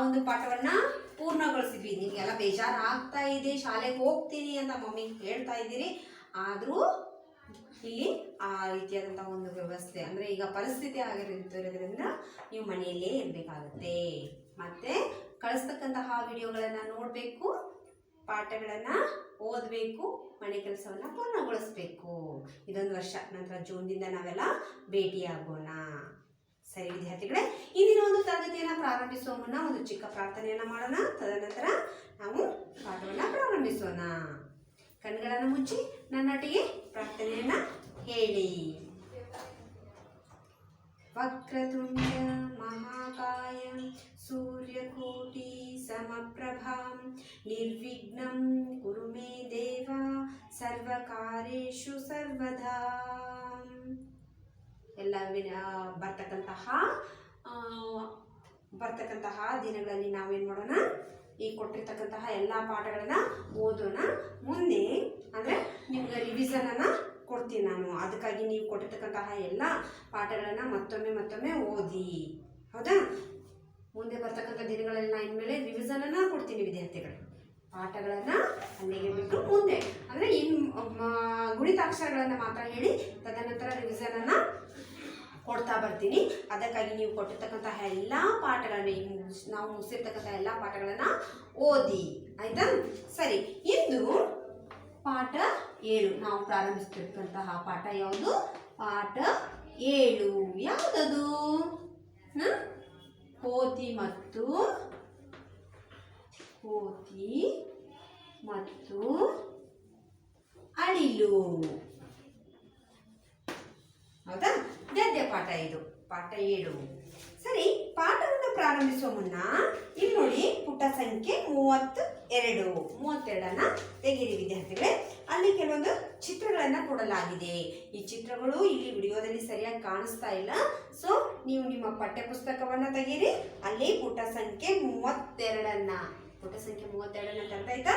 ಒಂದು ಪಾಠವನ್ನ ಪೂರ್ಣಗೊಳಿಸಿದ್ವಿ. ನಿಮಗೆಲ್ಲ ಬೇಜಾರು ಆಗ್ತಾ ಇದೆ, ಶಾಲೆಗೆ ಹೋಗ್ತೀನಿ ಅಂತ ಮಮ್ಮಿ ಹೇಳ್ತಾ ಇದ್ದೀರಿ. ಆದರೂ ಇಲ್ಲಿ ಆ ರೀತಿಯಾದಂಥ ಒಂದು ವ್ಯವಸ್ಥೆ ಅಂದರೆ ಈಗ ಪರಿಸ್ಥಿತಿ ಆಗಿರೋದ್ರಿಂದ ನೀವು ಮನೆಯಲ್ಲೇ ಇರಬೇಕಾಗುತ್ತೆ. ಮತ್ತು ಕಳಿಸ್ತಕ್ಕಂತಹ ವಿಡಿಯೋಗಳನ್ನು ನೋಡಬೇಕು, ಪಾಠಗಳನ್ನು ಓದಬೇಕು, ಮನೆ ಕೆಲಸವನ್ನು ಪೂರ್ಣಗೊಳಿಸಬೇಕು. ಇದೊಂದು ವರ್ಷ, ನಂತರ ಜೂನ್ದಿಂದ ನಾವೆಲ್ಲ ಭೇಟಿಯಾಗೋಣ. ಸರಿ ವಿದ್ಯಾರ್ಥಿಗಳೇ, ಇಂದಿನ ಒಂದು ತರಗತಿಯನ್ನು ಪ್ರಾರಂಭಿಸುವ ಮುನ್ನ ಒಂದು ಚಿಕ್ಕ ಪ್ರಾರ್ಥನೆಯನ್ನು ಮಾಡೋಣ. ತದನಂತರ ನಾವು ಪಾಠವನ್ನು ಪ್ರಾರಂಭಿಸೋಣ. ಕಣ್ಗಳನ್ನು ಮುಚ್ಚಿ ನನ್ನೊಟ್ಟಿಗೆ ಪ್ರಾರ್ಥನೆಯನ್ನು ಹೇಳಿ. ವಕ್ರತುಂಡ ಮಹಾಕಾಯ ಸೂರ್ಯಕೋಟಿ ಸಮಪ್ರಭಾಂ ನಿರ್ವಿಘ್ನಂ ಕುರು ಮೇ ದೇವ ಸರ್ವಕಾರ್ಯೇಷು ಸರ್ವದಾ. ಎಲ್ಲ ಬರ್ತಕ್ಕಂತಹ ದಿನಗಳಲ್ಲಿ ನಾವೇನು ಮಾಡೋಣ, ಈ ಕೊಟ್ಟಿರ್ತಕ್ಕಂತಹ ಎಲ್ಲ ಪಾಠಗಳನ್ನ ಓದೋಣ. ಮುಂದೆ ಅಂದರೆ ನಿಮ್ಗೆ ರಿವಿಷನನ್ನು ಕೊಡ್ತೀನಿ ನಾನು. ಅದಕ್ಕಾಗಿ ನೀವು ಕೊಟ್ಟಿರ್ತಕ್ಕಂತಹ ಎಲ್ಲ ಪಾಠಗಳನ್ನು ಮತ್ತೊಮ್ಮೆ ಓದಿ. ಹೌದಾ? ಮುಂದೆ ಬರ್ತಕ್ಕಂಥ ದಿನಗಳಲ್ಲಿ ನಾನು ಇನ್ಮೇಲೆ ರಿವಿಷನನ್ನು ಕೊಡ್ತೀನಿ ವಿದ್ಯಾರ್ಥಿಗಳು. ಪಾಠಗಳನ್ನು ಅಲ್ಲಿಗೆ ಬಿಟ್ಟು ಮುಂದೆ ಅಂದರೆ ಗುಣಿತಾಕ್ಷರಗಳನ್ನು ಮಾತ್ರ ಹೇಳಿ ತದನಂತರ ರಿವಿಷನನ್ನು ಕೊಡ್ತಾ ಬರ್ತೀನಿ. ಅದಕ್ಕಾಗಿ ನೀವು ಕೊಟ್ಟಿರ್ತಕ್ಕಂತಹ ಎಲ್ಲ ಪಾಠಗಳನ್ನು, ನಾವು ಮುಗಿಸಿರ್ತಕ್ಕಂಥ ಎಲ್ಲ ಪಾಠಗಳನ್ನು ಓದಿ. ಆಯ್ತಾ? ಸರಿ, ಇಂದು ಪಾಠ 7 ನಾವು ಪ್ರಾರಂಭಿಸ್ತಿರ್ತಕ್ಕಂತಹ ಪಾಠ ಯಾವುದು? ಪಾಠ 7. ಯಾವುದದು? ಕೋತಿ ಮತ್ತು ಅಳಿಲು. ಹೌದಾ? ಗದ್ಯ ಪಾಠ ಇದು, ಪಾಠ 7. ಸರಿ, ಪಾಠವನ್ನು ಪ್ರಾರಂಭಿಸುವ ಮುನ್ನ ಇಲ್ಲಿ ನೋಡಿ, ಪುಟ ಸಂಖ್ಯೆ 32 ತೆಗೀರಿ ವಿದ್ಯಾರ್ಥಿಗಳೇ. ಅಲ್ಲಿ ಕೆಲವೊಂದು ಚಿತ್ರಗಳನ್ನು ಕೊಡಲಾಗಿದೆ. ಈ ಚಿತ್ರಗಳು ಇಲ್ಲಿ ವಿಡಿಯೋದಲ್ಲಿ ಸರಿಯಾಗಿ ಕಾಣಿಸ್ತಾ ಇಲ್ಲ. ಸೊ ನೀವು ನಿಮ್ಮ ಪಠ್ಯ ಪುಸ್ತಕವನ್ನು ತೆಗೀರಿ. ಅಲ್ಲಿ ಪುಟ ಸಂಖ್ಯೆ 32 ತೆರೆದಾಯ್ತಾ?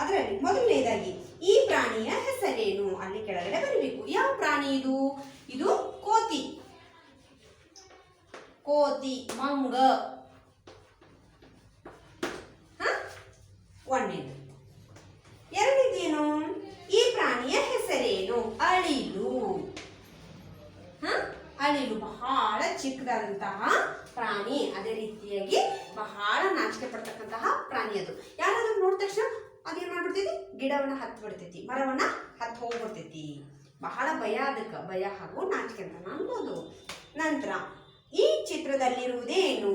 ಅದರಲ್ಲಿ ಮೊದಲನೇದಾಗಿ ಈ ಪ್ರಾಣಿಯ ಹೆಸರೇನು ಅಲ್ಲಿ ಕೆಳಗಡೆ ಬರಬೇಕು. ಯಾವ ಪ್ರಾಣಿ ಇದು? ಇದು ಕೋತಿ. ಮಂಗ. ಒಂದೇದು. ಎರಡನೇದೇನು? ಈ ಪ್ರಾಣಿಯ ಹೆಸರೇನು? ಅಳಿಲು. ಅಳಿಲು ಬಹಳ ಚಿಕ್ಕದಾದಂತಹ ಪ್ರಾಣಿ. ಅದೇ ರೀತಿಯಾಗಿ ಬಹಳ ನಾಚಿಕೆ ಪಡ್ತಕ್ಕಂತಹ ಪ್ರಾಣಿ ಅದು. ಯಾರಾದ್ರೂ ನೋಡಿದ ತಕ್ಷಣ ಅದೇನ್ ಮಾಡ್ಬಿಡ್ತೈತಿ? ಗಿಡವನ್ನ ಹತ್ತು ಬಿಡ್ತೈತಿ, ಮರವನ್ನ ಹತ್ತು ಹೋಗ್ಬಿಡ್ತೈತಿ. ಬಹಳ ಭಯ, ಅದಕ್ಕೆ ಭಯ ಹಾಗೂ ನಾಚಿಕೆ ಅಂತ ಅನ್ಬೋದು. ನಂತರ ಈ ಚಿತ್ರದಲ್ಲಿರುವುದೇನು?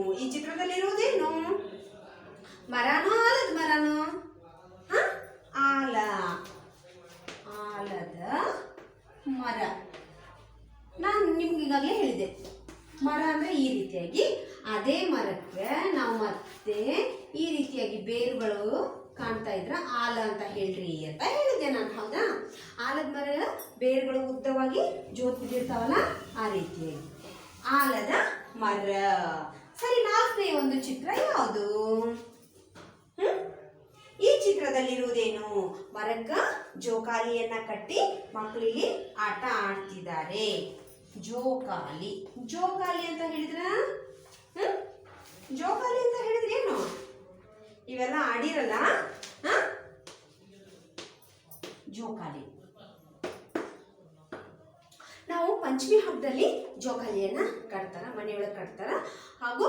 ಮರನೋ ಆಲದ ಮರನೋ? ಆಲದ ಮರ. ನಾನು ನಿಮ್ಗೆ ಈಗಾಗಲೇ ಹೇಳಿದೆ, ಮರ ಅಂದ್ರೆ ಈ ರೀತಿಯಾಗಿ, ಅದೇ ಮರಕ್ಕೆ ನಾವು ಮತ್ತೆ ಈ ರೀತಿಯಾಗಿ ಬೇರುಗಳು ಕಾಣ್ತಾ ಇದ್ರ ಆಲ ಅಂತ ಹೇಳ್ರಿ ಅಂತ ಹೇಳಿದ್ದೆ ನಾನು. ಹೌದಾ? ಆಲದ ಮರ ಬೇರುಗಳು ಉದ್ದವಾಗಿ ಜೋತ್ ಬಿದ್ದಿರ್ತಾವಲ್ಲ, ಆ ರೀತಿಯಾಗಿ ಆಲದ ಮರ. ಸರಿ, 4ನೇ ಒಂದು ಚಿತ್ರ ಯಾವುದು? ಈ ಚಿತ್ರದಲ್ಲಿರುವುದೇನು? ಮರಕ್ಕ ಜೋಕಾಲಿಯನ್ನ ಕಟ್ಟಿ ಮಕ್ಕಳಿಗೆ ಆಟ ಆಡ್ತಿದ್ದಾರೆ. ಜೋಕಾಲಿ ಅಂತ ಹೇಳಿದ್ರ ಏನು? ಇವೆಲ್ಲ ಆಡಿರಲ್ಲ. ಜೋಕಾಲಿ ನಾವು ಪಂಚಮಿ ಹಬ್ಬದಲ್ಲಿ ಜೋಕಾಲಿಯನ್ನ ಕಟ್ತಾರ, ಮನೆಯೊಳಗೆ ಕಟ್ತಾರ. ಹಾಗೂ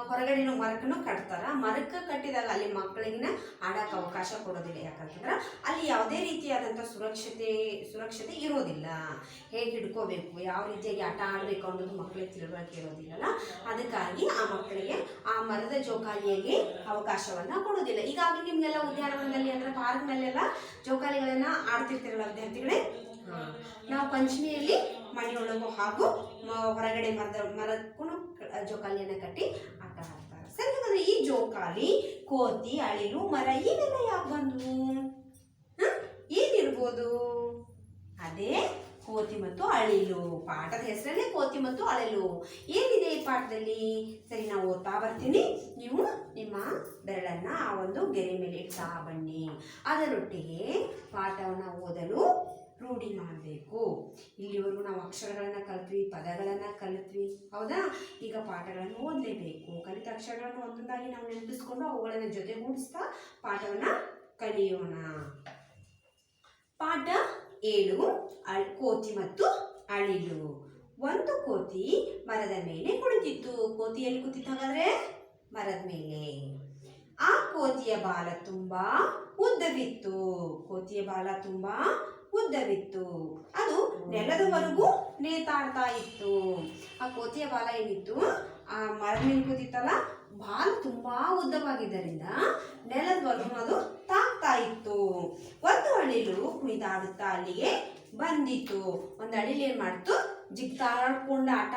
ಹೊರಗಡೆ ಮರಕ್ಕನ್ನು ಕಟ್ತಾರ. ಮರಕ್ಕೆ ಕಟ್ಟಿದಾಗ ಅಲ್ಲಿ ಮಕ್ಕಳಿಗೆ ಆಡಕ್ಕೆ ಅವಕಾಶ ಕೊಡೋದಿಲ್ಲ. ಯಾಕಂತಂದ್ರೆ ಅಲ್ಲಿ ಯಾವುದೇ ರೀತಿಯಾದಂಥ ಸುರಕ್ಷತೆ ಇರೋದಿಲ್ಲ. ಹೇಗೆ ಹಿಡ್ಕೋಬೇಕು, ಯಾವ ರೀತಿಯಾಗಿ ಆಟ ಆಡಬೇಕು ಅನ್ನೋದು ಮಕ್ಕಳಿಗೆ ತಿಳುವಳಿಕೆ ಇರೋದಿಲ್ಲಲ್ಲ. ಅದಕ್ಕಾಗಿ ಆ ಮಕ್ಕಳಿಗೆ ಆ ಮರದ ಜೋಕಾಲಿಯಲ್ಲಿ ಅವಕಾಶವನ್ನ ಕೊಡೋದಿಲ್ಲ. ಈಗಾಗಲೇ ನಿಮ್ಗೆಲ್ಲ ಉದ್ಯಾನವನದಲ್ಲಿ ಅಂದ್ರೆ ಪಾರ್ಕ್ನಲ್ಲೆಲ್ಲ ಜೋಕಾಲಿಗಳನ್ನ ಆಡ್ತಿರ್ತಿರಲ್ಲ ವಿದ್ಯಾರ್ಥಿಗಳೇ. ನಾವು ಪಂಚಮಿಯಲ್ಲಿ ಮನೆಯೊಳಗೂ ಹಾಗೂ ಹೊರಗಡೆ ಮರಕ್ಕೂ ಜೋಕಾಲಿಯನ್ನು ಕಟ್ಟಿ ಆಟ ಆಡ್ತಾರೆ. ಸರಿ, ಹಾಗಾದ್ರೆ ಈ ಜೋಕಾಲಿ, ಕೋತಿ, ಅಳಿಲು, ಮರ ಇವೆಲ್ಲ ಯಾಕೆ ಬಂದ್ವು? ಏನಿರ್ಬೋದು? ಅದೇ ಕೋತಿ ಮತ್ತು ಅಳಿಲು. ಪಾಠದ ಹೆಸರಲ್ಲೇ ಕೋತಿ ಮತ್ತು ಅಳಿಲು. ಏನಿದೆ ಈ ಪಾಠದಲ್ಲಿ? ಸರಿ, ನಾವು ಓದ್ತಾ ಬರ್ತೀನಿ. ನೀವು ನಿಮ್ಮ ಬೆರಳನ್ನ ಆ ಒಂದು ಗೆರೆ ಮೇಲೆ ಇಡ್ತಾ ಬನ್ನಿ. ಅದರೊಟ್ಟಿಗೆ ಪಾಠವನ್ನು ಓದಲು ರೂಢಿ ಮಾಡಬೇಕು. ಇಲ್ಲಿವರೆಗೂ ನಾವು ಅಕ್ಷರಗಳನ್ನು ಕಲಿತ್ವಿ, ಪದಗಳನ್ನು ಕಲಿತ್ವಿ, ಹೌದಾ? ಈಗ ಪಾಠಗಳನ್ನು ಓದಲೇಬೇಕು. ಕಲಿತ ಅಕ್ಷರಗಳನ್ನು ಒಂದೊಂದಾಗಿ ನಾವು ನೆನಪಿಸ್ಕೊಂಡು ಅವುಗಳನ್ನು ಜೊತೆಗೂಡಿಸ್ತಾ ಪಾಠವನ್ನು ಕಲಿಯೋಣ. ಪಾಠ 7 ಕೋತಿ ಮತ್ತು ಅಳಿಲು. ಒಂದು ಕೋತಿ ಮರದ ಮೇಲೆ ಕುಳಿತಿತ್ತು. ಕೋತಿ ಎಲ್ಲಿ ಕೂತಿತ್ತು ಹಾಗಾದ್ರೆ? ಮರದ ಮೇಲೆ. ಆ ಕೋತಿಯ ಬಾಲ ತುಂಬಾ ಉದ್ದವಿತ್ತು. ಕೋತಿಯ ಬಾಲ ತುಂಬಾ ಉದ್ದವಿತ್ತು. ಅದು ನೆಲದವರೆಗೂ ನೇತಾಡ್ತಾ ಇತ್ತು. ಆ ಕೋತಿಯ ಬಾಲ ಏನಿತ್ತು, ಆ ಮರದ ಮೇಲೆ ಕೂತಿತ್ತಲ್ಲ, ಬಾಲ ತುಂಬಾ ಉದ್ದವಾಗಿದ್ದರಿಂದ ನೆಲದವರೆಗೂ ಅದು ತಾಗ್ತಾ ಇತ್ತು. ಒಂದು ಅಳಿಲು ಕುಣಿದಾಡುತ್ತಾ ಅಲ್ಲಿಗೆ ಬಂದಿತ್ತು. ಒಂದು ಅಳಿಲು ಏನ್ ಮಾಡ್ತು, ಜಿಗ್ತಾಡ್ಕೊಂಡು ಆಟ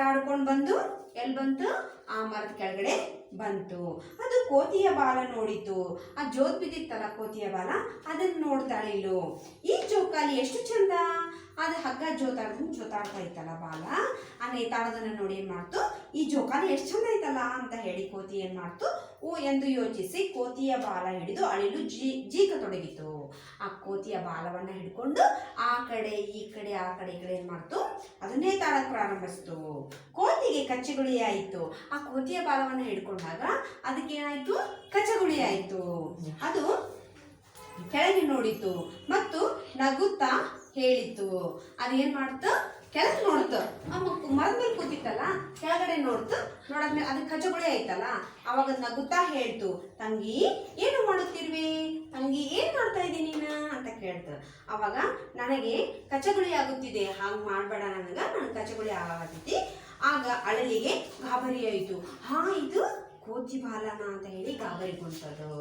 ಆಡ್ಕೊಂಡು ಬಂದು ಎಲ್ಲಿ ಬಂತು? ಆ ಮರದ ಕೆಳಗಡೆ ಬಂತು. ಅದು ಕೋತಿಯ ಬಾಲ ನೋಡಿತು. ಆ ಜೋತ್ ಬಿದ್ದಿತ್ತಲ್ಲ ಕೋತಿಯ ಬಾಲ, ಅದನ್ನು ನೋಡ್ತಾಳಿಲು. ಈ ಜೋಕಾಲಿ ಎಷ್ಟು ಚಂದ, ಅದು ಹಗ್ಗ ಜೋತಾಡ್ತಾ ಇತ್ತಲ್ಲ ಬಾಲ, ಆ ನೇತಾಡೋದನ್ನ ನೋಡಿ ಏನ್ ಮಾಡ್ತು, ಈ ಜೋಕಾಲಿ ಎಷ್ಟು ಚಂದ ಐತಲ್ಲ ಅಂತ ಹೇಳಿ ಕೋತಿ ಏನ್ ಮಾಡ್ತು, ಎಂದು ಯೋಚಿಸಿ ಕೋತಿಯ ಬಾಲ ಹಿಡಿದು ಅಳಿಲು ಜೀಕತೊಡಗಿತು. ಆ ಕೋತಿಯ ಬಾಲವನ್ನ ಹಿಡ್ಕೊಂಡು ಆ ಕಡೆ ಈ ಕಡೆ ಏನ್ ಮಾಡ್ತು, ಅದು ನೇತಾಡಕ್ ಪ್ರಾರಂಭಿಸ್ತು. ಕೋತಿಗೆ ಕಚ್ಚಗುಳಿ ಆಯಿತು. ಆ ಕೋತಿಯ ಬಾಲವನ್ನ ಹಿಡ್ಕೊಂಡಾಗ ಅದಕ್ಕೇನಾಯ್ತು, ಕಚ್ಚಗುಳಿ ಆಯಿತು. ಅದು ಕೆಳಗೆ ನೋಡಿತು ಮತ್ತು ನಗುತ್ತಾ ಹೇಳಿತು. ಅದೇನ್ ಮಾಡ್ತು, ಕೆಳಗೆ ನೋಡ್ತು. ಮರದ ಮೇಲೆ ಕೂತಿತ್ತಲ್ಲ, ಕೆಳಗಡೆ ನೋಡ್ತು. ನೋಡಾದ್ಮೇಲೆ ಅದಕ್ಕೆ ಕಚ್ಚಗುಳಿ ಆಯ್ತಲ್ಲ, ಅವಾಗ ನಗುತ್ತಾ ಹೇಳ್ತು, ತಂಗಿ ಏನು ಮಾಡುತ್ತಿರುವೆ, ತಂಗಿ ಏನ್ ಮಾಡ್ತಾ ಇದ್ದೀನಿ ನೀನು ಅಂತ ಕೇಳ್ತು. ಅವಾಗ ನನಗೆ ಕಚ್ಚಗುಳಿ ಆಗುತ್ತಿದೆ, ಹಾಗೆ ಮಾಡ್ಬೇಡ, ನನಗೆ ಕಚ್ಚಗುಳಿ ಆಗತೈತಿ. ಆಗ ಅಳಲಿಗೆ ಗಾಬರಿ ಆಯಿತು. ಇದು ಕೋತಿ ಬಾಲನ ಅಂತ ಹೇಳಿ ಗಾಬರಿಗೊಂಡದು.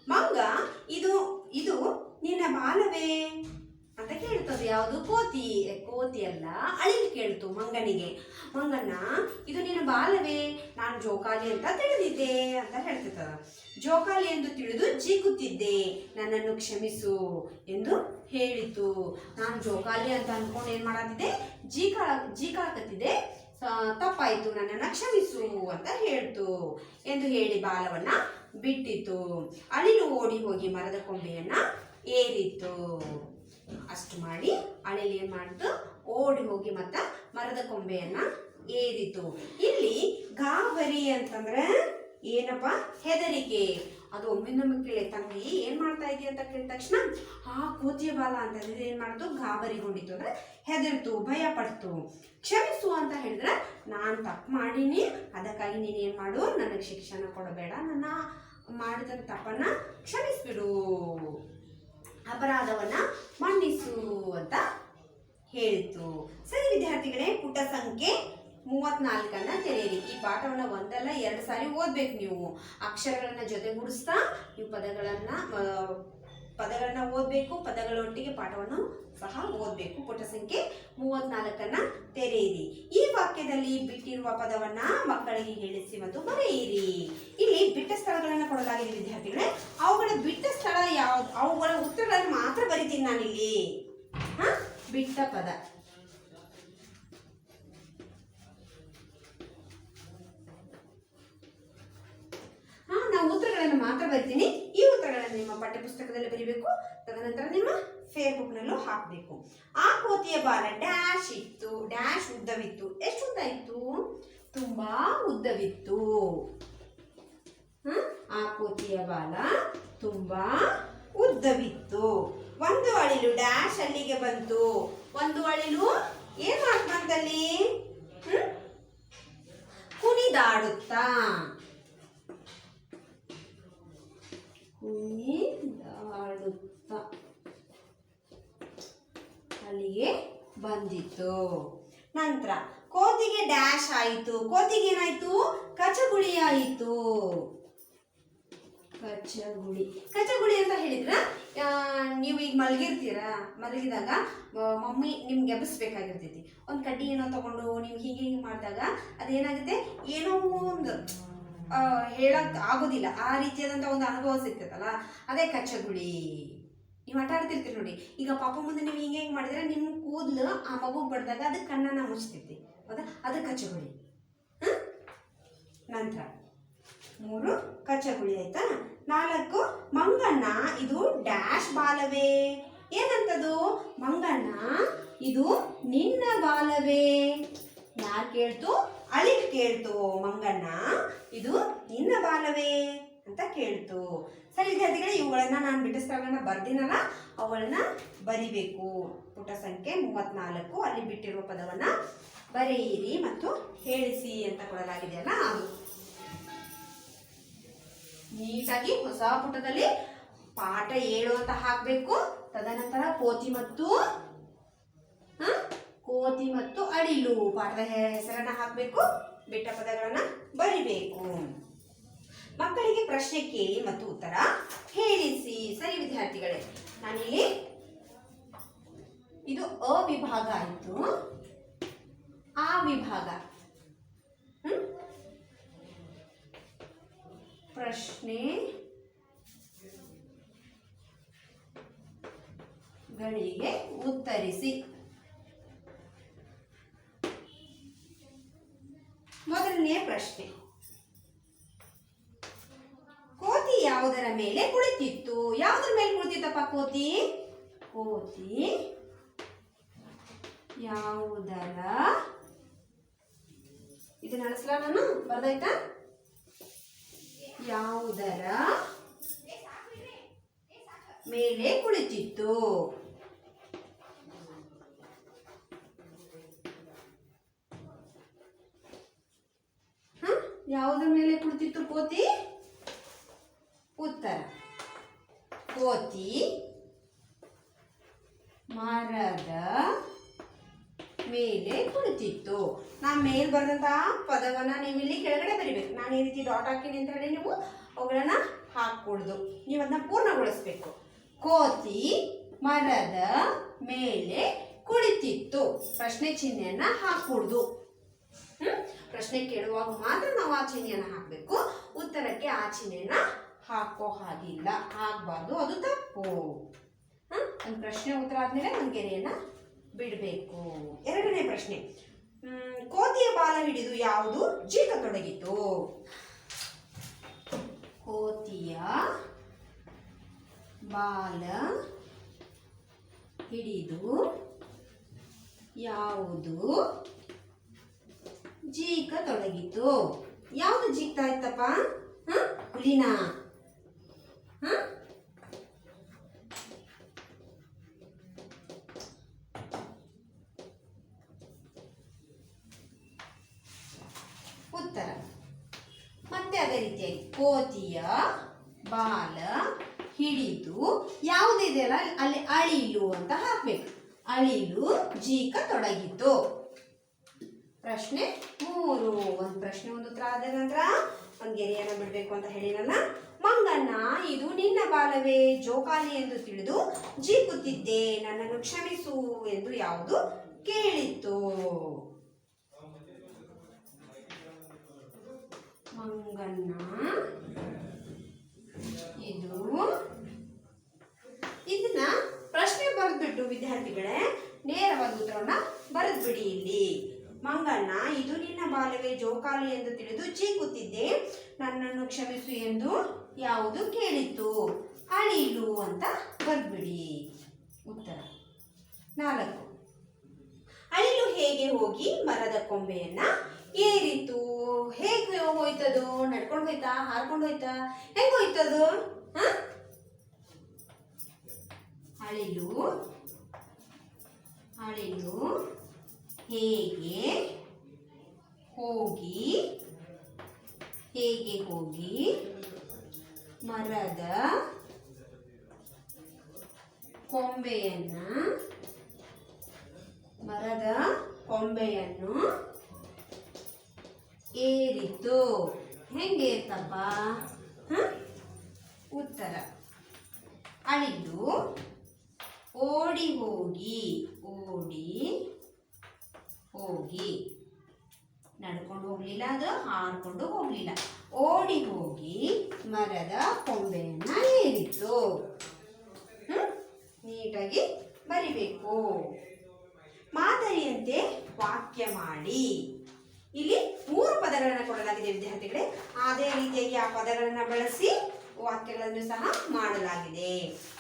ಮಂಗ ಇದು ನಿನ್ನ ಬಾಲವೇ ಅಂತ ಕೇಳ್ತದೆ. ಯಾವುದು? ಕೋತಿ ಅಲ್ಲ, ಅಳಿಲು ಕೇಳ್ತು ಮಂಗನಿಗೆ. ಮಂಗನ್ನ ಇದು ನಿನ್ನ ಬಾಲವೇ, ನಾನು ಜೋಕಾಲಿ ಅಂತ ತಿಳಿದಿದ್ದೆ ಅಂತ ಹೇಳ್ತಿದ್ದ. ಜೋಕಾಲಿ ಎಂದು ತಿಳಿದು ಜೀಕುತ್ತಿದ್ದೆ, ನನ್ನನ್ನು ಕ್ಷಮಿಸು ಎಂದು ಹೇಳಿತು. ನಾನು ಜೋಕಾಲಿ ಅಂತ ಅನ್ಕೊಂಡು ಏನ್ ಮಾಡತ್ತಿದ್ದೆ, ಜೀಕಾಕತ್ತಿದ್ದೆ, ತಪ್ಪಾಯ್ತು, ನನ್ನನ್ನು ಕ್ಷಮಿಸು ಅಂತ ಹೇಳ್ತು ಎಂದು ಹೇಳಿ ಬಾಲವನ್ನ ಬಿಟ್ಟಿತು. ಅಳಿಲು ಓಡಿ ಹೋಗಿ ಮರದ ಕೊಂಬೆಯನ್ನ ಏರಿತು. ಅಷ್ಟು ಮಾಡಿ ಅಳಿಲು ಏನ್ ಮಾಡ್ತು, ಓಡಿ ಹೋಗಿ ಮತ್ತ ಮರದ ಕೊಂಬೆಯನ್ನ ಏರಿತು. ಇಲ್ಲಿ ಗಾಬರಿ ಅಂತಂದ್ರೆ ಏನಪ್ಪ, ಹೆದರಿಕೆ. ಅದು ಒಮ್ಮಿಂದೊಮ್ಮೆ ಕೇಳಿ, ತಂಗಿ ಏನ್ ಮಾಡ್ತಾ ಇದೀಯ ಅಂತ ಕೇಳಿದ ತಕ್ಷಣ ಆ ಕೋತಿಯ ಬಾಲ ಅಂತ ಏನ್ ಮಾಡ್ತು, ಗಾಬರಿಗೊಂಡಿತು, ಅಂದ್ರೆ ಹೆದರ್ತು, ಭಯ ಪಡ್ತು. ಕ್ಷಮಿಸು ಅಂತ ಹೇಳಿದ್ರೆ, ನಾನು ತಪ್ಪು ಮಾಡೀನಿ, ಅದಕ್ಕಾಗಿ ನೀನು ಏನ್ ಮಾಡು, ನನಗೆ ಶಿಕ್ಷಣ ಕೊಡಬೇಡ, ನನ್ನ ಮಾಡಿದ ತಪ್ಪನ್ನ ಕ್ಷಮಿಸ್ಬಿಡು, ಅಪರಾಧವನ್ನ ಮನ್ನಿಸು ಅಂತ ಹೇಳ್ತು. ಸರಿ ವಿದ್ಯಾರ್ಥಿಗಳೇ, ಪುಟ ಸಂಖ್ಯೆ 34 ತೆರೆಯಿರಿ. ಈ ಪಾಠವನ್ನ ಒಂದಲ್ಲ 2 ಸಾರಿ ಓದ್ಬೇಕು. ನೀವು ಅಕ್ಷರಗಳನ್ನ ಜೊತೆಗೂಡಿಸ್ತಾ ನೀವು ಪದಗಳನ್ನ ಓದ್ಬೇಕು. ಪದಗಳೊಟ್ಟಿಗೆ ಪಾಠವನ್ನು ಸಹ ಓದ್ಬೇಕು. ಪುಟ ಸಂಖ್ಯೆ 34 ತೆರೆಯಿರಿ. ಈ ವಾಕ್ಯದಲ್ಲಿ ಬಿಟ್ಟಿರುವ ಪದವನ್ನ ಮಕ್ಕಳಿಗೆ ಹೇಳಿಸಿ ಮತ್ತು ಬರೆಯಿರಿ. ಇಲ್ಲಿ ಬಿಟ್ಟ ಸ್ಥಳಗಳನ್ನ ಕೊಡಲಾಗಿದೆ ವಿದ್ಯಾರ್ಥಿಗಳೇ. ಅವುಗಳ ಬಿಟ್ಟ ಸ್ಥಳ ಯಾವ್ದು, ಅವುಗಳ ಉತ್ತರಗಳನ್ನು ಮಾತ್ರ ಬರಿತೀನಿ ನಾನಿಲ್ಲಿ. ಬಿಟ್ಟ ಪದ, ನಾವು ಉತ್ತರಗಳನ್ನು ಮಾತ್ರ ಬರಿತೀನಿ. ಈ ಉತ್ತರಗಳನ್ನು ನಿಮ್ಮ ಪಠ್ಯಪುಸ್ತಕದಲ್ಲಿ ಬರೀಬೇಕು. ತದನಂತರ ನಿಮ್ಮ ಫೇಸ್ಬುಕ್ನಲ್ಲೂ ಹಾಕಬೇಕು. ಆ ಕೋತಿಯ ಬಾಲ ಡ್ಯಾಶ್ ಇತ್ತು, ಡ್ಯಾಶ್ ಉದ್ದವಿತ್ತು. ಎಷ್ಟು ಉದ್ದ ಇತ್ತು? ತುಂಬಾ ಉದ್ದವಿತ್ತು. ಆ ಕೋತಿಯ ಬಾಲ ತುಂಬಾ ಉದ್ದವಿತ್ತು. ಒಂದು ಅಳಿಲು ಡ್ಯಾಶ್ ಅಲ್ಲಿಗೆ ಬಂತು. ಒಂದು ಅಳಿಲು ಏನ್ ಮಾಡ್ತಂತಲ್ಲಿ, ಕುಣಿದಾಡುತ್ತಾ ಅಲ್ಲಿಗೆ ಬಂದಿತ್ತು. ನಂತರ ಕೋತಿಗೆ ಡ್ಯಾಶ್ ಆಯಿತು. ಕೋತಿಗೆ ಏನಾಯ್ತು? ಕಚಗುಳಿ ಆಯಿತು. ಕಚಗುಳಿ ಅಂತ ಹೇಳಿದ್ರ, ನೀವು ಈಗ ಮಲಗಿದಾಗ ಮಮ್ಮಿ ನಿಮ್ಗೆ ಎಬ್ಬಿಸ್ಬೇಕಾಗಿರ್ತೈತಿ. ಒಂದು ಕಡ್ಡಿ ಏನೋ ತಗೊಂಡು ನೀವು ಹೀಗೆ ಮಾಡಿದಾಗ ಅದೇನಾಗುತ್ತೆ, ಏನೋ ಒಂದು ಹೇಳಕ್ ಆಗೋದಿಲ್ಲ, ಆ ರೀತಿಯಾದಂಥ ಒಂದು ಅನುಭವ ಸಿಗ್ತೈತಲ್ಲ, ಅದೇ ಕಚ್ಚಗುಳಿ. ನೀವು ಆಟ ಆಡ್ತಿರ್ತೀರಿ ನೋಡಿ. ಈಗ ಪಾಪ ಮುಂದೆ ನೀವು ಹಿಂಗೆ ಮಾಡಿದ್ರೆ ನಿಮ್ಮ ಕೂದಲು ಆ ಮಗು ಬಡ್ದಾಗ ಅದಕ್ಕೆ ಕಣ್ಣನ್ನ ಮುಚ್ತೈತಿ, ಹೌದಾ? ಅದು ಕಚ್ಚಗುಳಿ. ನಂತರ 3 ಕಚ್ಚಗುಳಿ ಆಯ್ತಾ. 4 ಮಂಗಣ್ಣ ಇದು ಡ್ಯಾಶ್ ಬಾಲವೇ. ಏನಂತದು? ಮಂಗಣ್ಣ ಇದು ನಿನ್ನ ಬಾಲವೇ. ಯಾರು ಕೇಳ್ತು? ಅಳಿಲ್ ಕೇಳ್ತು. ಮಂಗಣ್ಣ ಇದು ನಿನ್ನ ಬಾಲವೇ ಅಂತ ಕೇಳ್ತು. ಸರಿ ವಿದ್ಯಾರ್ಥಿಗಳೇ, ಇವುಗಳನ್ನ ನಾನು ಬಿಟ್ಟ ಸ್ಥಳಗಳನ್ನ ಬರ್ದಿನಲ್ಲ, ಅವುಗಳನ್ನ ಬರಿಬೇಕು. ಪುಟ ಸಂಖ್ಯೆ 34 ಅಲ್ಲಿ ಬಿಟ್ಟಿರುವ ಪದವನ್ನ ಬರೆಯಿರಿ ಮತ್ತು ಹೇಳಿಸಿ ಅಂತ ಕೊಡಲಾಗಿದೆಯಲ್ಲ, ಅದು ನೀಟಾಗಿ ಹೊಸ ಪುಟದಲ್ಲಿ ಪಾಠ 7 ಅಂತ ಹಾಕಬೇಕು. ತದನಂತರ ಕೋತಿ ಮತ್ತು ಅಳಿಲು ಪಾಠದ ಹೆಸರನ್ನ ಹಾಕಬೇಕು. ಬಿಟ್ಟ ಪದಗಳನ್ನ ಬರಿಬೇಕು. ಮಕ್ಕಳಿಗೆ ಪ್ರಶ್ನೆ ಕೇಳಿ ಮತ್ತು ಉತ್ತರ ಹೇಳಿಸಿ. ಸರಿ ವಿದ್ಯಾರ್ಥಿಗಳೇ, ನಾನಿಲ್ಲಿ ಇದು ಅ ವಿಭಾಗ ಆಯಿತು. ಆ ವಿಭಾಗ ಪ್ರಶ್ನೆಗಳಿಗೆ ಉತ್ತರಿಸಿ. ಮೊದಲನೆಯ ಪ್ರಶ್ನೆ, ಕೋತಿ ಯಾವುದರ ಮೇಲೆ ಕುಳಿತಿತ್ತು? ಯಾವುದರ ಮೇಲೆ ಕುಳಿತಿತ್ತಪ್ಪ ಕೋತಿ? ಕೋತಿ ಯಾವುದರ, ಇದನ್ನ ಅಳಿಸ್ಲಾ ನಾನು, ಬರ್ದಾಯ್ತಾ? ಯಾವುದರ ಮೇಲೆ ಕುಳಿತಿತ್ತು? ಯಾವುದರ ಮೇಲೆ ಕುಳಿತಿತ್ತು ಕೋತಿ? ಉತ್ತರ, ಕೋತಿ ಮರದ ಮೇಲೆ ಕುಳಿತಿತ್ತು. ನಾನು ಮೇಲೆ ಬರೆದಂತಹ ಪದವನ್ನ ನೀವು ಇಲ್ಲಿ ಕೆಳಗಡೆ ಬರಿಬೇಕು. ನಾನು ಈ ರೀತಿ ಡಾಟ್ ಹಾಕಿನಿ ಅಂತ ಹೇಳಿ ನೀವು ಅವುಗಳನ್ನ ಹಾಕೂಡ್ದು. ನೀವು ಅದನ್ನ ಪೂರ್ಣಗೊಳಿಸ್ಬೇಕು. ಕೋತಿ ಮರದ ಮೇಲೆ ಕುಳಿತಿತ್ತು. ಪ್ರಶ್ನೆ ಚಿಹ್ನೆಯನ್ನ ಹಾಕೂಡ್ದು. ಪ್ರಶ್ನೆ ಕೇಳುವಾಗ ಮಾತ್ರ ನಾವು ಆ ಚಿಹ್ನೆಯನ್ನ ಹಾಕಬೇಕು. ಉತ್ತರಕ್ಕೆ ಆ ಚಿಹ್ನೆಯನ್ನ ಹಾಕೋ ಹಾಗಿಲ್ಲ, ಹಾಕಬಾರ್ದು, ಅದು ತಪ್ಪು. ಒಂದು ಪ್ರಶ್ನೆ ಉತ್ತರ ಆದ್ಮೇಲೆ ಒಂದು ಗೆರೆಯನ್ನ ಬಿಡಬೇಕು. ಎರಡನೇ ಪ್ರಶ್ನೆ, ಕೋತಿಯ ಬಾಲ ಹಿಡಿದು ಯಾವುದು ಜೀಕತೊಡಗಿತು? ಕೋತಿಯ ಬಾಲ ಹಿಡಿದು ಯಾವುದು ಜೀಕತೊಡಗಿತು? ಯಾವುದು ಜೀಕ್ತಾ ಇತ್ತಪ್ಪ? ಹುಲಿನ? ಉತ್ತರ ಮತ್ತೆ ಅದೇ ರೀತಿಯಾಗಿ ಕೋತಿಯ ಬಾಲ ಹಿಡಿದು ಯಾವುದಿದೆಯಲ್ಲ ಅಲ್ಲಿ ಅಳಿಲು ಅಂತ ಹಾಕ್ಬೇಕು. ಅಳಿಲು ಜೀಕತೊಡಗಿತು. ಪ್ರಶ್ನೆ 3. ಒಂದು ಪ್ರಶ್ನೆ ಒಂದು ಉತ್ತರ ಆದ ನಂತರ ಒಂದು ಗೆರೆಯನ್ನು ಬಿಡಬೇಕು ಅಂತ ಹೇಳಿನಲ್ಲ. ಮಂಗಣ್ಣ ಇದು ನಿನ್ನ ಬಾಲವೇ, ಜೋಕಾಲಿ ಎಂದು ತಿಳಿದು ಜೀಕುತ್ತಿದ್ದೆ, ನನ್ನನ್ನು ಕ್ಷಮಿಸು ಎಂದು ಯಾವುದು ಕೇಳಿತು? ಮಂಗಣ್ಣ ಇದನ್ನ ಪ್ರಶ್ನೆ ಬರೆದ್ಬಿಟ್ಟು ವಿದ್ಯಾರ್ಥಿಗಳೇ ನೇರವಾಗಿ ಉತ್ತರವನ್ನ ಬರೆದ್ಬಿಡಿ. ಇಲ್ಲಿ ಮಂಗಣ್ಣ ಇದು ನಿನ್ನ ಬಾಲವೇ, ಜೋಕಾಲಿ ಎಂದು ತಿಳಿದು ಜೀಕುತ್ತಿದ್ದೆ, ನನ್ನನ್ನು ಕ್ಷಮಿಸು ಎಂದು ಯಾವುದು ಕೇಳಿತು? ಅಳಿಲು ಅಂತ ಬರೆದ್ಬಿಡಿ. ಉತ್ತರ 4. ಅಳಿಲು ಹೇಗೆ ಹೋಗಿ ಮರದ ಕೊಂಬೆಯನ್ನ ಏರಿತು? ಹೇಗೆ ಹೋಯ್ತದು? ನಡ್ಕೊಂಡು ಹೋಯ್ತಾ? ಹಾರ್ಕೊಂಡು ಹೋಯ್ತಾ? ಹೆಂಗ್ ಹೋಯ್ತದು? ಅಳಿಲು ಹೇಗೆ ಹೋಗಿ ಮರದ ಕೊಂಬೆಯನ್ನು ಏರಿತು? ಹೆಂಗೆ ಏರ್ತಪ್ಪ? ಉತ್ತರ, ಅಳಿಲು ಓಡಿ ಹೋಗಿ ನಡ್ಕೊಂಡು ಹೋಗ್ಲಿಲ್ಲ, ಅದು ಹಾರ್ಕೊಂಡು ಹೋಗ್ಲಿಲ್ಲ, ಓಡಿ ಹೋಗಿ ಮರದ ಕೊಂಬೆಯನ್ನ ಏರಿತು. ನೀಟಾಗಿ ಬರಿಬೇಕು. ಮಾದರಿಯಂತೆ ವಾಕ್ಯ ಮಾಡಿ. ಇಲ್ಲಿ 3 ಪದಗಳನ್ನು ಕೊಡಲಾಗಿದೆ. ಮಾಡಲಾಗಿದೆ ವಿದ್ಯಾರ್ಥಿಗಳೇ. ಅದೇ ರೀತಿಯಾಗಿ ಆ ಪದಗಳನ್ನು ಬಳಸಿ ವಾಕ್ಯಗಳನ್ನು ಸಹ ಮಾಡಲಾಗಿದೆ.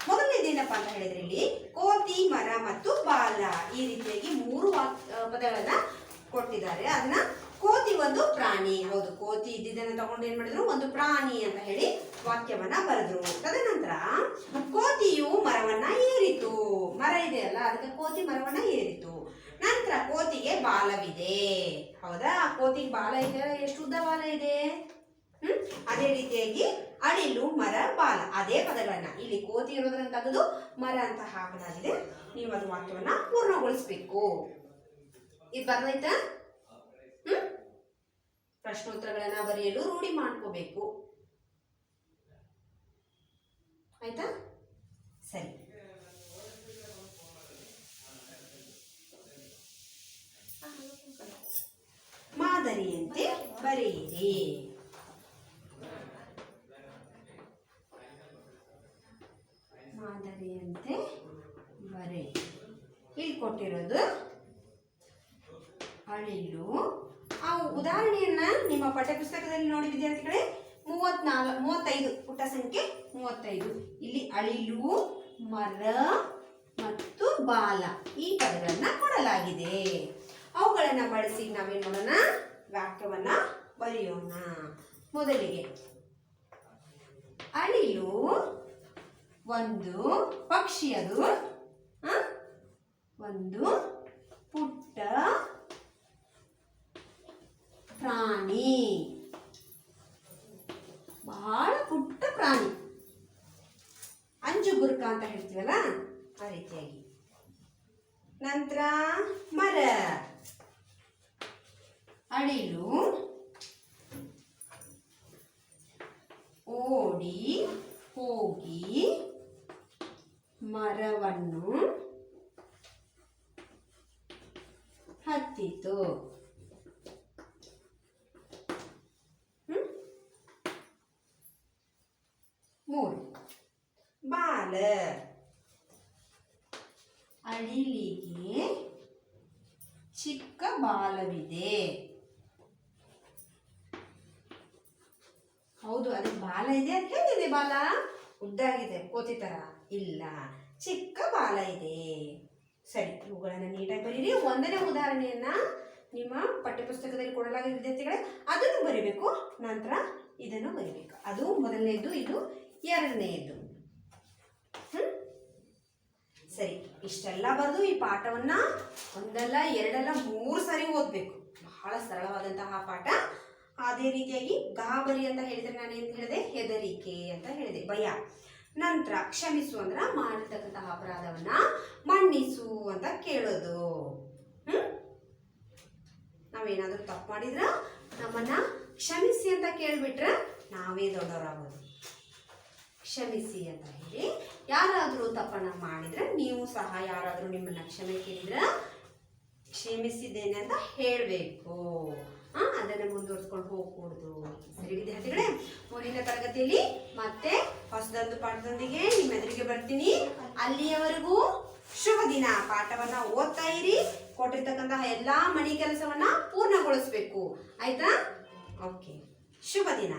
ಮೊದಲನೇದೇನಪ್ಪ ಅಂತ ಹೇಳಿದ್ರೆ ಇಲ್ಲಿ ಕೋತಿ, ಮರ ಮತ್ತು ಬಾಲ ಈ ರೀತಿಯಾಗಿ 3 ಪದಗಳನ್ನ ಕೊಟ್ಟಿದ್ದಾರೆ. ಅದನ್ನ ಕೋತಿ ಒಂದು ಪ್ರಾಣಿ, ಹೌದು, ಕೋತಿ ಇದ್ದಿದ್ದನ್ನು ತಗೊಂಡು ಏನ್ ಮಾಡಿದ್ರು, ಒಂದು ಪ್ರಾಣಿ ಅಂತ ಹೇಳಿ ವಾಕ್ಯವನ್ನ ಬರೆದ್ರು. ತದನಂತರ ಕೋತಿಯು ಮರವನ್ನ ಏರಿತು, ಮರ ಇದೆ ಅಲ್ಲ ಅದಕ್ಕೆ ಕೋತಿ ಮರವನ್ನ ಏರಿತು. ನಂತರ ಕೋತಿಗೆ ಬಾಲವಿದೆ, ಹೌದಾ, ಕೋತಿಗೆ ಬಾಲ ಇದೆ, ಎಷ್ಟು ಉದ್ದ ಬಾಲ ಇದೆ. ಅದೇ ರೀತಿಯಾಗಿ ಅಳಿಲು, ಮರ, ಬಾಲ ಅದೇ ಪದಗಳನ್ನ ಇಲ್ಲಿ ಕೋತಿ ಇರೋದ್ರನ್ನ ತೆಗೆದು ಮರ ಅಂತ ಹಾಕಲಾಗಿದೆ. ನೀವು ಅದು ವಾಕ್ಯವನ್ನ ಪೂರ್ಣಗೊಳಿಸ್ಬೇಕು. ಇದು ಬರ್ದಾಯ್ತಾ? ಪ್ರಶ್ನೋತ್ತರಗಳನ್ನ ಬರೆಯಲು ರೂಢಿ ಮಾಡ್ಕೋಬೇಕು. ಆಯ್ತಾ? ಸರಿ. ಮಾದರಿಯಂತೆ ಬರೆಯಿರಿ. ಮಾದರಿಯಂತೆ ಬರೆ. ಇಲ್ಲಿ ಕೊಟ್ಟಿರೋದು ಅಳಿಲು. ಆ ಉದಾಹರಣೆಯನ್ನ ನಿಮ್ಮ ಪಠ್ಯಪುಸ್ತಕದಲ್ಲಿ ನೋಡಿ ವಿದ್ಯಾರ್ಥಿಗಳೇ. 35 ಪುಟ ಸಂಖ್ಯೆ 35. ಇಲ್ಲಿ ಅಳಿಲು, ಮರ ಮತ್ತು ಬಾಲ ಈ ಪದಗಳನ್ನ ಕೊಡಲಾಗಿದೆ. ಅವುಗಳನ್ನ ಬಳಸಿ ನಾವೇನ್ ಮಾಡೋಣ, ವಾಕ್ಯವನ್ನ ಬರೆಯೋಣ. ಮೊದಲಿಗೆ ಅಳಿಲು ಒಂದು ಪಕ್ಷಿ, ಅದು ಒಂದು ಪುಟ್ಟ ಪ್ರಾಣಿ, ಬಹಳ ಪುಟ್ಟ ಪ್ರಾಣಿ, ಅಂಜುಬುರ್ಕ ಅಂತ ಹೇಳ್ತೀವಲ್ಲ ಆ ರೀತಿಯಾಗಿ. ನಂತರ ಮರ, ಅಳಿಲು ಓಡಿ ಹೋಗಿ ಮರವನ್ನು ಹತ್ತಿತು. ಮೂರು ಬಾಲ, ಅಳಿಲಿಗೆ ಚಿಕ್ಕ ಬಾಲವಿದೆ. ಹೌದು, ಅದಕ್ಕೆ ಬಾಲ ಇದೆ. ಅದು ಹೇಗಿದೆ ಬಾಲ? ಉದ್ದಾಗಿದೆ, ಕೋತಿ ತರ ಇಲ್ಲ, ಚಿಕ್ಕ ಬಾಲ ಇದೆ. ಸರಿ, ಇವುಗಳನ್ನ ನೀಟಾಗಿ ಬರೀರಿ. ಒಂದನೇ ಉದಾಹರಣೆಯನ್ನ ನಿಮ್ಮ ಪಠ್ಯಪುಸ್ತಕದಲ್ಲಿ ಕೊಡಲಾಗಿದೆ ವಿದ್ಯಾರ್ಥಿಗಳೇ, ಅದನ್ನು ಬರಿಬೇಕು. ನಂತರ ಇದನ್ನು ಬರಿಬೇಕು. ಅದು ಮೊದಲನೇದು, ಇದು ಎರಡನೆಯದು. ಸರಿ, ಇಷ್ಟೆಲ್ಲ ಬರೆದು ಈ ಪಾಠವನ್ನ ಒಂದಲ್ಲ ಎರಡಲ್ಲ 3 ಸಾರಿ ಓದ್ಬೇಕು. ಬಹಳ ಸರಳವಾದಂತಹ ಪಾಠ. ಅದೇ ರೀತಿಯಾಗಿ ಗಾಬರಿ ಅಂತ ಹೇಳಿದ್ರೆ ನಾನು ಏನು ಹೇಳಿದೆ, ಹೆದರಿಕೆ ಅಂತ ಹೇಳಿದೆ, ಭಯ. ನಂತರ ಕ್ಷಮಿಸು ಅಂದ್ರ ಮಾಡಿರ್ತಕ್ಕಂತಹ ಅಪರಾಧವನ್ನ ಮನ್ನಿಸು ಅಂತ ಕೇಳೋದು. ನಾವೇನಾದ್ರೂ ತಪ್ಪು ಮಾಡಿದ್ರ ನಮ್ಮನ್ನ ಕ್ಷಮಿಸಿ ಅಂತ ಕೇಳ್ಬಿಟ್ರೆ ನಾವೇ ದೊಡ್ಡವರಾಗೋದು. ಕ್ಷಮಿಸಿ ಅಂತ ಹೇಳಿ, ಯಾರಾದ್ರೂ ತಪ್ಪನ್ನ ಮಾಡಿದ್ರೆ ನೀವು ಸಹ ಯಾರಾದ್ರೂ ನಿಮ್ಮನ್ನ ಕ್ಷಮೆ ಕೇಳಿದ್ರ ಕ್ಷಮಿಸಿದ್ದೇನೆ ಅಂತ ಹೇಳಬೇಕು. ಅದನ್ನು ಮುಂದುವರ್ಸ್ಕೊಂಡು ಹೋಗ್ಕೂಡ್ದು. ಸರಿ ವಿದ್ಯಾರ್ಥಿಗಳೇ, ಮುಂದಿನ ತರಗತಿಯಲ್ಲಿ ಮತ್ತೆ ಹೊಸದೊಂದು ಪಾಠದೊಂದಿಗೆ ನಿಮ್ಮ ಎದುರಿಗೆ ಬರ್ತೀನಿ. ಅಲ್ಲಿಯವರೆಗೂ ಶುಭ ದಿನ. ಪಾಠವನ್ನ ಓದ್ತಾ ಇರಿ. ಕೊಟ್ಟಿರ್ತಕ್ಕಂತಹ ಎಲ್ಲಾ ಮನೆ ಕೆಲಸವನ್ನ ಪೂರ್ಣಗೊಳಿಸ್ಬೇಕು. ಆಯ್ತಾ? ಓಕೆ, ಶುಭ ದಿನ.